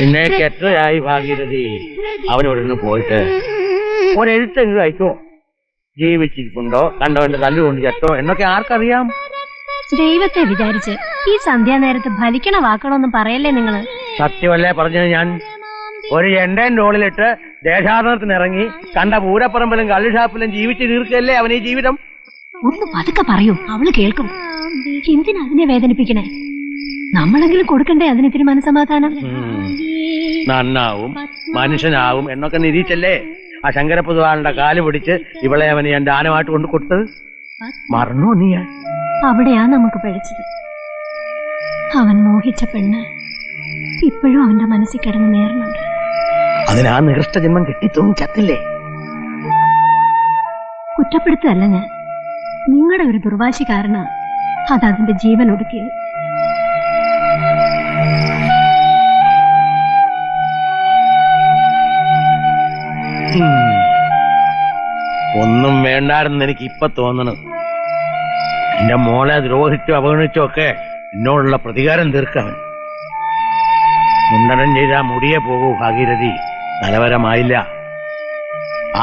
ഇന്നേക്ക് എത്രയായി ഭാഗീരഥി അവനോട് നിന്ന് പോയിട്ട് ഒരെഴുത്തെങ്കിലും അയച്ചോ? ജീവിച്ചിരിപ്പുണ്ടോ, കണ്ടവന്റെ തല്ലുകൊണ്ട് ചത്തോ എന്നൊക്കെ ആർക്കറിയാം? ദൈവത്തെ വിചാരിച്ച് ഈ സന്ധ്യാനേരത്ത് ഫലിക്കണ വാക്കുകളൊന്നും പറയല്ലേ നിങ്ങള്. സത്യമല്ലേ പറഞ്ഞത്? ഞാൻ ഒരു എൻഡൻ റോളിലിട്ട് ദേശാടനത്തിന് ഇറങ്ങി കണ്ട പൂരപ്പറമ്പിലും കള്ളുഷാപ്പിലും ജീവിച്ചു തീർക്കല്ലേ അവൻ ഈ ജീവിതം. ഒന്ന് പതുക്കെ പറയൂ, അവള് കേൾക്കും. എന്തിനാ അതിനെ വേദനിപ്പിക്കണേ? നമ്മളെങ്കിലും കൊടുക്കണ്ടേ അതിനിത്തിരി മനസമാധാനം? നന്നാവും, മനുഷ്യനാവും എന്നൊക്കെ നിരീച്ചല്ലേ ആ ശങ്കരപ്പൊതുവാളുടെ കാല് പിടിച്ച് ഇവളെ അവന് ഞാൻ ദാനമായിട്ട് കൊണ്ട് കൊടുത്തത്. മറന്നു നീ? അവിടെയാ നമുക്ക് പിഴച്ചത്. അവൻ മോഹിച്ച പെണ്ണ് ഇപ്പോഴും അവന്റെ മനസ്സിൽ കിടന്ന് നേർന്നുണ്ട്. അതിനാ നികൃഷ്ട ജന്മം കെട്ടിത്തൂങ്ങി ചത്തില്ലേ? കുറ്റപ്പെടുത്തല്ല ഞാൻ, നിങ്ങളുടെ ഒരു ദുർവാശി കാരണം അതതിന്റെ ജീവൻ ഒടുക്കിയത്. ഒന്നും വേണ്ടായിരുന്നു എനിക്ക് ഇപ്പൊ തോന്നണത്. എന്റെ മോളെ ദ്രോഹിച്ചോ അവഗണിച്ചോ ഒക്കെ എന്നോടുള്ള പ്രതികാരം തീർക്കാൻ. മുണ്ടനം ചെയ്താ മുടിയെ പോകൂ ഭാഗീരഥി, തലവരമായില്ല.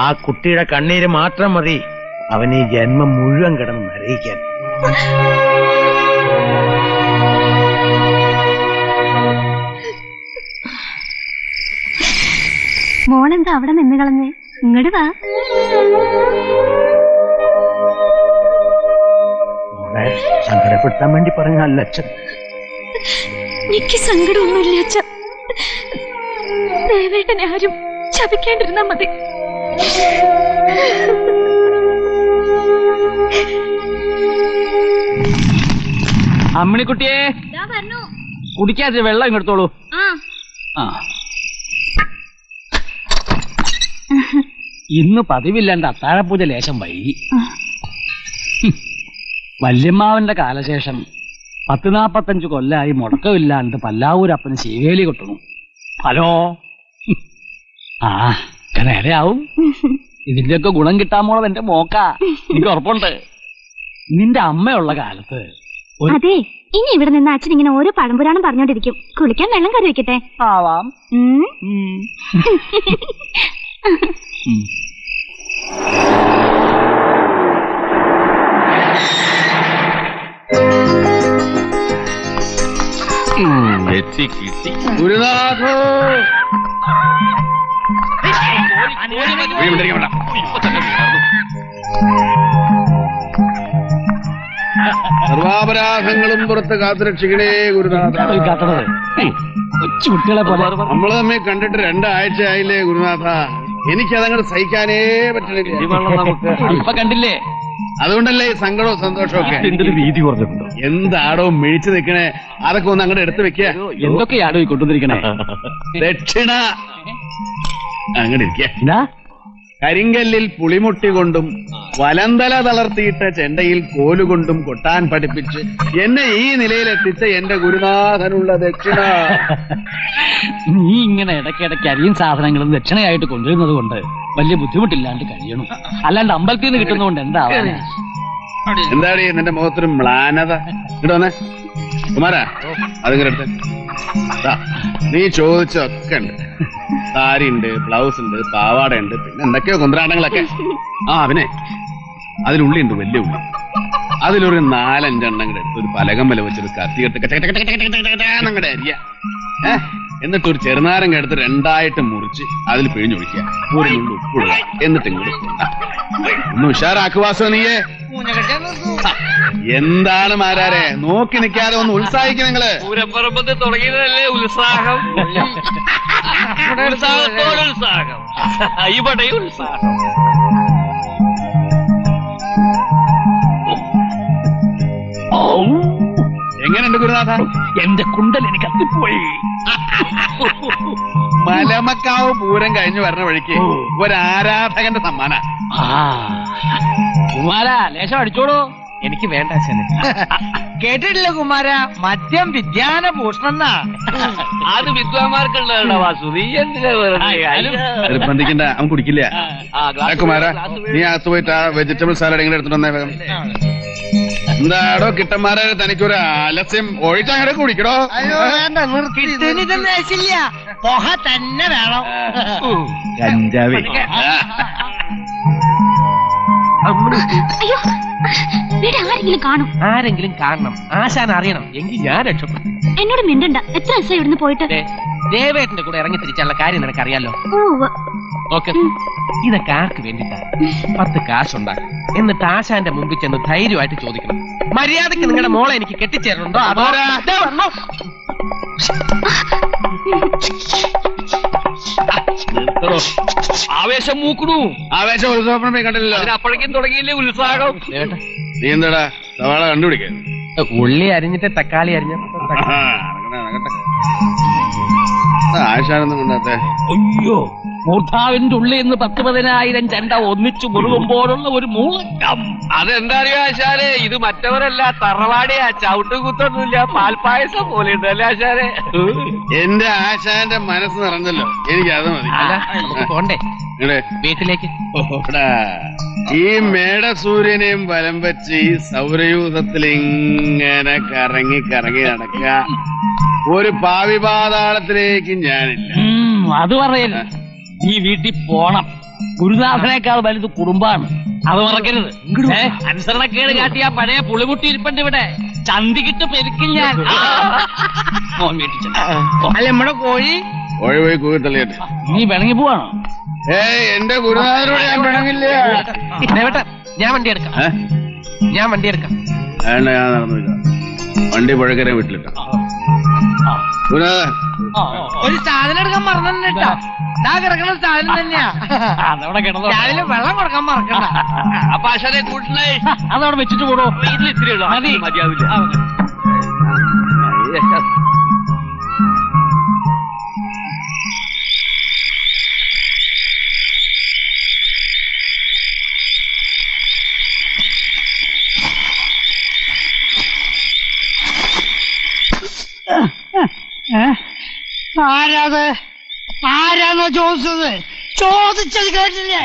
ആ കുട്ടിയുടെ കണ്ണീര് മാത്രം മതി അവൻ ഈ ജന്മം മുഴുവൻ കിടന്ന് നരയിക്കാൻ. മോളെന്താ അവിടെ നിന്ന് കളഞ്ഞേ? ഇങ്ങോട്ട് വാ. സങ്കടപ്പെടുത്താൻ വേണ്ടി പറഞ്ഞല്ല അച്ഛൻ. എനിക്ക് സങ്കടമൊന്നുമില്ല അച്ഛ. ദേവേട്ടനെ ആരും ശപിക്കാണ്ടിരുന്നാ മതി. അമ്മിണിക്കുട്ടിയെ, കുടിക്കാതെ വെള്ളം ഇങ്ങെടുത്തോളൂ. ഇന്ന് പതിവില്ലാണ്ട് അത്താഴപൂജ ലേശം വൈകി. വല്യമ്മാവന്റെ കാലശേഷം 40-45 കൊല്ലായി മുടക്കമില്ലാണ്ട് പല്ലാവൂരപ്പന് ശീവേലി കൊട്ടണു. ഹലോ, നേരെയാവും. ഇതിന്റെയൊക്കെ ഗുണം കിട്ടാമോളം എന്റെ മോക്കാ, എനിക്ക് ഉറപ്പുണ്ട്. നിന്റെ അമ്മയുള്ള കാലത്ത് അതെ. ഇനി ഇവിടെ നിന്ന് അച്ഛൻ ഇങ്ങനെ ഓരോ പഴംപുരാണം പറഞ്ഞോണ്ടിരിക്കും. കുളിക്കാൻ വെള്ളം കറി വെക്കട്ടെ? ആവാം. ഗുരുനാഥോ, സർവാപരാധങ്ങളും പുറത്ത് കാത്തുരക്ഷിക്കണേ ഗുരുനാഥ. കൊച്ചുകുട്ടികളെ പോലെ നമ്മള് തമ്മിൽ കണ്ടിട്ട് 2 ആഴ്ച ആയില്ലേ ഗുരുനാഥ. എനിക്കതങ്ങോട്ട് സഹിക്കാനേ പറ്റണില്ല. ഇപ്പൊ കണ്ടില്ലേ? അതുകൊണ്ടല്ലേ ഈ സങ്കടവും സന്തോഷവും ഒക്കെ. വീതി കുറഞ്ഞിട്ടുണ്ടോ? എന്താടോ മിഴിച്ചു നിൽക്കണേ? അതൊക്കെ ഒന്ന് അങ്ങോട്ട് എടുത്തു വെക്ക. എന്തൊക്കെയാടോ ഈ കൊണ്ടുവന്നിരിക്കണേ? ദക്ഷിണ അങ്ങോട്ട് ഇരിക്ക. കരിങ്കല്ലിൽ പുളിമുട്ടി കൊണ്ടും വലന്തല തളർത്തിയിട്ട ചെണ്ടയിൽ കോലുകൊണ്ടും കൊട്ടാൻ പഠിപ്പിച്ച് എന്നെ ഈ നിലയിലെത്തിച്ച എന്റെ ഗുരുനാഥനുള്ള ദക്ഷിണ. നീ ഇങ്ങനെ ഇടയ്ക്കിടയ്ക്ക് അരിയും സാധനങ്ങളും ദക്ഷിണയായിട്ട് കൊണ്ടുവരുന്നത് കൊണ്ട് വലിയ ബുദ്ധിമുട്ടില്ലാണ്ട് കഴിയണം. അല്ലാണ്ട് അമ്പലത്തിൽ നിന്ന് കിട്ടുന്നതുകൊണ്ട് എന്താവാനാ? എന്താടി നിന്റെ മുഖത്തൊരു മ്ലാനത? ഇങ്ങോട്ട് വന്നേ കുമാരാ, അതിങ്ങനെ എടുത്ത്. നീ ചോദിച്ചൊക്കെ ഉണ്ട്. സാരി ഉണ്ട്, ബ്ലൗസ് ഉണ്ട്, പാവാട ഉണ്ട്, പിന്നെ എന്തൊക്കെയോ കുന്ത്രാണ്ടങ്ങളൊക്കെ. പിന്നെ അതിലുള്ളി ഉണ്ട്, വലിയ ഉള്ളി. അതിലൊരു 4-5 എണ്ണം കൂടെ എടുത്ത് ഒരു പലകം വില വെച്ചൊരു കത്തിയെടുത്ത് അരിയ. എന്നിട്ട് ഒരു ചെറുനാരങ്ങ എടുത്ത് 2ആയിട്ട് മുറിച്ച് അതിൽ പിഴിഞ്ഞൊഴിക്കുക. ഒരു നുള്ളി ഉപ്പിടുക. എന്നിട്ട് ഇങ്ങോട്ട് ഒന്ന് ഉഷാറാക്കുവാസോ നീയേ. എന്താണ് മാരാരെ നോക്കി നിൽക്കാതെ ഒന്ന് ഉത്സാഹിക്കും നിങ്ങള്. പൂരപ്പറമ്പത്ത് തുടങ്ങിയതല്ലേ ഉത്സാഹം. ഉത്സാഹം ഇവിടെ ഉത്സാഹം. എങ്ങനെയുണ്ട് ഗുരുനാഥ? എന്റെ കുണ്ടലിന് കത്തിപ്പോയി. മലമക്കാവ് പൂരം കഴിഞ്ഞു വരുന്ന വഴിക്ക് ഒരാരാധകന്റെ സമ്മാന. കുമാര ലേശം അടിച്ചോളൂ. എനിക്ക് വേണ്ട അച്ഛന്. കേട്ടിട്ടില്ല കുമാര, മദ്യം വിദ്യാന ഭൂഷണം. അത് വിദ്വാന്മാർക്കുള്ള വാസുതി. നിർബന്ധിക്കണ്ട, അവൻ കുടിക്കില്ല. കുമാര, നീ അകത്ത് പോയിട്ട് ആ വെജിറ്റബിൾ സാലഡ് എങ്ങനെ എടുത്തിട്ട് വന്നേ വേഗം. എന്താടോ കിട്ടന്മാരെ തനിക്കൊരു ആലസ്യം ഒഴിച്ചങ്ങനെ കുടിക്കടോ. കിട്ടുന്നിതൊന്നും ആവശ്യമില്ല, പൊഹ തന്നെ വേണം. കഞ്ചാവി അയ്യോ വീട് ആരെങ്കിലും കാണും. ആരെങ്കിലും കാണണം, ആശാൻ അറിയണം, എങ്കിൽ ഞാൻ രക്ഷപ്പെടും. എന്നോട് മിണ്ടണ്ട. എത്ര ദിവസം ഇവിടുന്ന് പോയിട്ട്? ദേവേട്ടന്റെ കൂടെ ഇറങ്ങി തിരിച്ചുള്ള കാര്യം നിനക്കറിയാലോ. ഓക്കെ, ഇതൊക്കെ ആർക്ക് വേണ്ടിട്ടാ? 10 കാശുണ്ടാക്കും, എന്നിട്ട് ആശാന്റെ മുമ്പിൽ ചെന്ന് ധൈര്യമായിട്ട് ചോദിക്കണം, മര്യാദക്ക് നിങ്ങളുടെ മോളെ എനിക്ക് കെട്ടിച്ചേരുന്നുണ്ടോ അതോ? ദേ വന്നോ. ആവേശം മൂക്കണു. ആവേശം ഉത്സവപ്പണമേ കണ്ടില്ലല്ലോ. അപ്പോഴേക്കും തുടങ്ങിയില്ലേ ഉത്സാഹം. നീ എന്താടാ സവാള കണ്ടുപിടിക്കാൻ? ഉള്ളി അരിഞ്ഞിട്ട് തക്കാളി അരിഞ്ഞ ആശാനൊന്നും കൊണ്ടാത്തെ. അയ്യോ, മൂർധാവിന്റെ ഉള്ളിൽ നിന്ന് 10,000 ചെണ്ട ഒന്നിച്ചു മുറുകുമ്പോഴുള്ള ഒരു മൂളക്കം. അതെന്താ അറിയോ ആശാരെ, ഇത് മറ്റവരല്ല, തറവാടിയാ. ചവിട്ടുകുത്തൊന്നുമില്ല, പാൽപ്പായസം പോലെ ഉണ്ടല്ലേ ആശാരെ. എന്റെ ആശാന്റെ മനസ്സ് നിറഞ്ഞല്ലോ, എനിക്ക് അത് മതി. അല്ല, നമുക്ക് പോണ്ടേ ഇവിടെ വീട്ടിലേക്ക്? എടാ, ഈ മേടസൂര്യനെയും വലം വെച്ച് ഈ സൗരയൂഥത്തിൽ ഇങ്ങനെ കറങ്ങി കറങ്ങി നടക്കുക, ഒരു പാവി പാതാളത്തിലേക്ക് ഞാനില്ല. അത് പറയല്ല, ഈ വീട്ടിൽ പോണം. ഗുരുനാഥനേക്കാൾ വലുത് കുടുംബാണ്, അത് മറക്കരുത്. അനുസരണക്കേട് കാട്ടിയ പഴയ പുളിമുട്ടി ഇരിപ്പുണ്ട് ഇവിടെ. ചന്തിക്കിട്ട് പെരുക്കും ഞാൻ. മോൻ വീട്ടിൽ അല്ല, നമ്മുടെ കോഴി പോയി കൂവി തള്ളിയട്ടെ. നീ പിണങ്ങി പോവാണോ? എന്റെ ഗുരുനാഥനോട് ഞാൻ പിണങ്ങില്ല. ഞാൻ വണ്ടി എടുക്കാം. ഞാൻ വണ്ടി എടുക്കാം. വേണ്ട, ഞാൻ നടന്നില്ല. വണ്ടി പുഴക്കര വീട്ടിലിട്ട ഗുരുനാഥ. ഒരു സാധനം എടുക്കാൻ മറന്നിട്ടാ. കിടക്കണ സാധനം തന്നെയാ. അതവിടെ കിടന്നോ. രാവിലെ വെള്ളം കൊടുക്കാൻ മറക്കണ്ട. അപ്പൊ ആശാനെ കൂട്ടിനെ അതവിടെ വെച്ചിട്ട് പോടോ. വീട്ടിൽ ഇത്തിരി ഉള്ളൂ, മതിയാവില്ല. ആരാന്നോ ചോദിച്ചത്? ചോദിച്ചത് കേട്ടില്ലേ?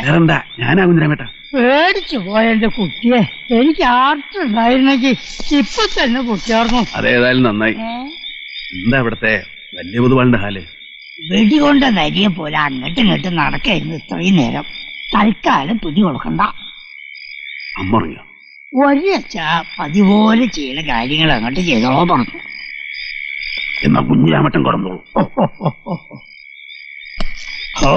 ഞാനാ കുഞ്ഞിരാമേട്ട. പേടിച്ചു പോയ എന്റെ കുട്ടിയെ. എനിക്ക് ആർട്ടുണ്ടായിരുന്നെങ്കിൽ ഇപ്പൊ തന്നെ കുട്ടിയാർന്നു. അതേതായാലും നന്നായി. എന്താ ഇവിടത്തെ വലിയ പൊതുവാളിന്റെ ഹാല്? വെടികൊണ്ട നരിയെ പോലെ അങ്ങോട്ടും ഇങ്ങോട്ടും നടക്കായിരുന്നു ഇത്രയും നേരം. തൽക്കാലം പിടി കൊടുക്കണ്ട. അമ്മ ഉറങ്ങിയോ? ഒരച്ച പതിപോലെ ചെയ്യുന്ന കാര്യങ്ങൾ അങ്ങോട്ട് ചെയ്തോളാൻ പറഞ്ഞു. എന്നാ കുഞ്ഞിരാമട്ടൻ കടന്നോളൂ. ഓ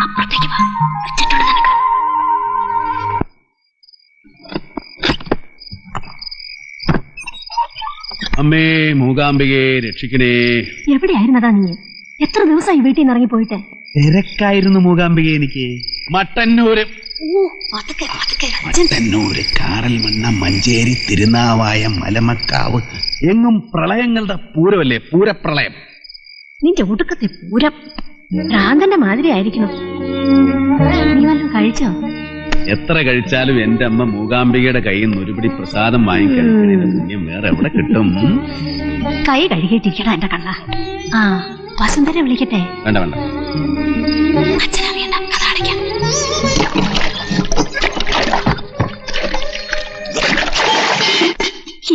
അപ്പുറത്തേക്ക് വാ, വെച്ചിട്ടുണ്ട് നിനക്ക്. അമ്മേ മൂകാംബികയെ രക്ഷിക്കണേ. എവിടെയായിരുന്നതാ നീ? എത്ര ദിവസമായി വീട്ടിൽ നിന്ന് ഇറങ്ങി പോയിട്ട്? തിരക്കായിരുന്നു മൂകാംബിക. എനിക്ക് മട്ടന്നൂര്, മട്ടന്നൂര്, കാറൽമണ്ണ, മഞ്ചേരി, തിരുനാവായ, മലമക്കാവ്, എങ്ങും പ്രളയങ്ങളുടെ പൂരമല്ലേ, പൂരപ്രളയം. നിന്റെ ഒടുക്കത്തെ പൂരം ഭ്രാന്തന്റെ മാതിരി ആയിരിക്കണം. നീ വല്ലതും കഴിച്ചോ? എത്ര കഴിച്ചാലും എന്റെ അമ്മ മൂകാംബികയുടെ കയ്യിൽ നിന്ന് ഒരുപിടി പ്രസാദം വാങ്ങിക്കാൻ പുണ്യം വേറെ എവിടെ കിട്ടും? കൈ കഴുകിയിട്ടിരിക്കണ എന്റെ കണ്ണ. ആ, വസുന്ധര വിളിക്കട്ടെ? വേണ്ട വേണ്ട, അച്ഛനറിയണ്ട, കഥ അടയ്ക്കാം.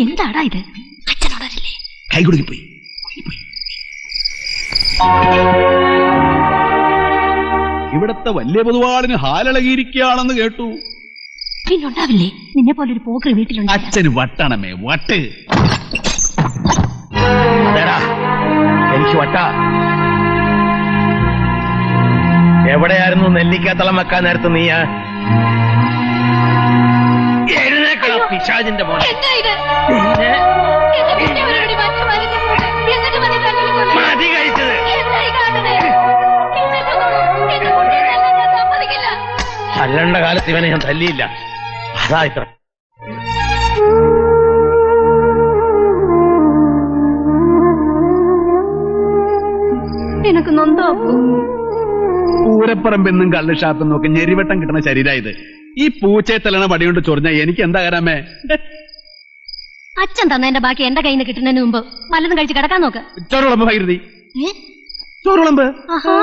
എന്താടാ ഇത്? അച്ഛനോടല്ലേ? കൈ കുടുങ്ങിപ്പോയി. ഇവിടത്തെ വലിയ പൊതുവാളിന് ഹാലളകിയിരിക്കുകയാണെന്ന് കേട്ടു. പിന്നുണ്ടാവില്ലേ നിന്നെ പോലെ ഒരു പോക്കറി വീട്ടിലുണ്ട്? അച്ഛന് വട്ടാണമേ, വട്ട്. എനിക്ക് വട്ട. എവിടെയായിരുന്നു നെല്ലിക്കാത്തളം വെക്കാൻ നേരത്ത് നീയാ? എഴുന്നേക്കടാ പിശാചിന്റെ മോനെ. മതി കഴിച്ചത്. തല്ലണ്ട കാലത്ത് ഇവനെ ഞാൻ തല്ലിയില്ല, അതാ ഇത്ര. നിനക്ക് നൊന്തോ? പൂരപ്പറമ്പെന്നും കള്ളുഷാപ്പെന്നും ഒക്കെ ഞെരിവട്ടം കിട്ടുന്ന ശരീരം ഇത്. ഈ പൂച്ചയെ തലണ പടി കൊണ്ട് ചൊറിഞ്ഞ എനിക്ക് എന്താ കാരാമേ? അച്ഛൻ തന്നതിന്റെ ബാക്കി എന്റെ കയ്യിൽ നിന്ന് കിട്ടുന്നതിന് മുമ്പ് വല്ലതും കഴിച്ച് കിടക്കാൻ നോക്ക്. ചോറുളമ്പ് ഭൈരതി, ചോറുളമ്പ്. ആഹാ.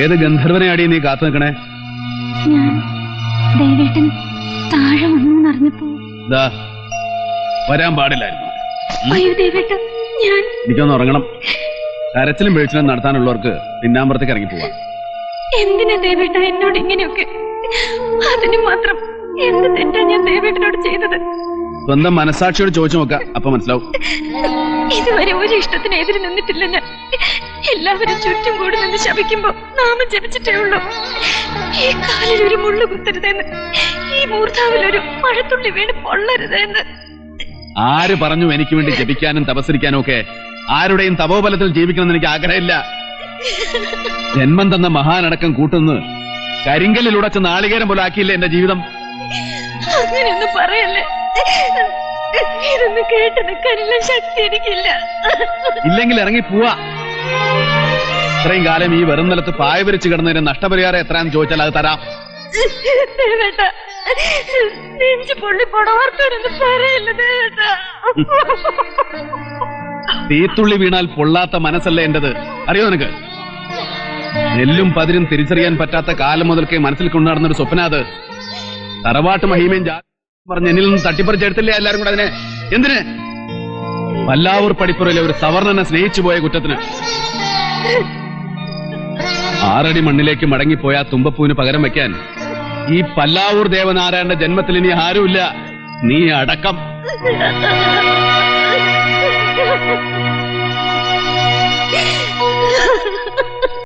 ഏത് ഗന്ധർവനെയാടി നീ കാത്തു നിൽക്കണേ? ഞാൻ ദേവേട്ടൻ താഴെ വന്നു അറിഞ്ഞപ്പോ വരാൻ പാടില്ലായിരുന്നു. അയ്യോ ദേവേട്ട, ഞാൻ എനിക്കൊന്ന് ഉറങ്ങണം. കരച്ചിലും വീഴ്ചലും നടത്താനുള്ളവർക്ക് പിന്നാമ്പുറത്തേക്ക് ഇറങ്ങി പോവാം. എന്തിനാ ദേവേട്ട എന്നോട് ഇങ്ങനെയൊക്കെ? അതിന് മാത്രം എന്ത് തെറ്റാ ഞാൻ ദേവേട്ടനോട് ചെയ്തത്? സ്വന്തം മനസാക്ഷിയോട് ചോദിച്ചു നോക്കാം, അപ്പൊ മനസ്സിലാവും. ഇതുവരെ ഒരു ഇഷ്ടത്തിന് എതിര് നിന്നിട്ടില്ല ഞാൻ. എല്ലാവരും ചുറ്റും കൂടി നിന്ന് ശപിക്കുമ്പോ നാമം ജപിച്ചിട്ടേ ഉള്ളൂ. ഈ കാലിൽ ഒരു മുള്ളു കുത്തരുതെന്ന്, ഈ മൂർധാവിലൊരു മഴത്തുള്ളി വീണ് പൊള്ളരുതെന്ന്. ആര് പറഞ്ഞു എനിക്ക് വേണ്ടി ജപിക്കാനും തപസ്സരിക്കാനും ഒക്കെ? ആരുടെയും തപോബലത്തിൽ ജീവിക്കണമെന്ന് എനിക്ക് ആഗ്രഹമില്ല. ജന്മം തന്ന മഹാനടക്കം കൂട്ടുന്നത് കരിങ്കല്ലിൽ ഉടച്ച നാളികേരം പോലെ ആക്കിയില്ലേ എന്റെ ജീവിതം? അങ്ങനെയൊന്നും പറയല്ലേ. ഇതൊന്ന് കേട്ട് നിൽക്കാനുള്ള ശക്തി എനിക്കില്ല. ഇല്ലെങ്കിൽ ഇറങ്ങി പോവാ. ഇത്രയും കാലം ഈ വെറും നിലത്ത് പായ വിരിച്ച് കിടന്നതിന് നഷ്ടപരിഹാരം എത്രയാന്ന് ചോദിച്ചാൽ അത് തരാം. ദേവേട്ട, നെഞ്ചു പൊള്ളി പൊടവാർത്തവരൊന്നും പറയില്ല ദേവേട്ട. തീത്തുള്ളി വീണാൽ പൊള്ളാത്ത മനസ്സല്ലേ എന്റേത്, അറിയോ നിനക്ക്? നെല്ലും പതിരും തിരിച്ചറിയാൻ പറ്റാത്ത കാലം മുതൽക്കേ മനസ്സിൽ കൊണ്ടുനടന്നൊരു സ്വപ്നാത്. തറവാട്ട് മഹിമയും പറഞ്ഞ് എന്നിൽ നിന്ന് തട്ടിപ്പറിച്ചെടുത്തില്ലേ എല്ലാരും കൂടെ അതിനെ? എന്തിന്? പല്ലാവൂർ പടിപ്പുറയിലെ ഒരു സവർണനെ സ്നേഹിച്ചു പോയ കുറ്റത്തിന്. 6 അടി മണ്ണിലേക്ക് മടങ്ങിപ്പോയ തുമ്പപ്പൂവിന് പകരം വെക്കാൻ ഈ പല്ലാവൂർ ദേവനാരായണന്റെ ജന്മത്തിൽ ഇനി ആരുമില്ല, നീ അടക്കം. Ha ha ha!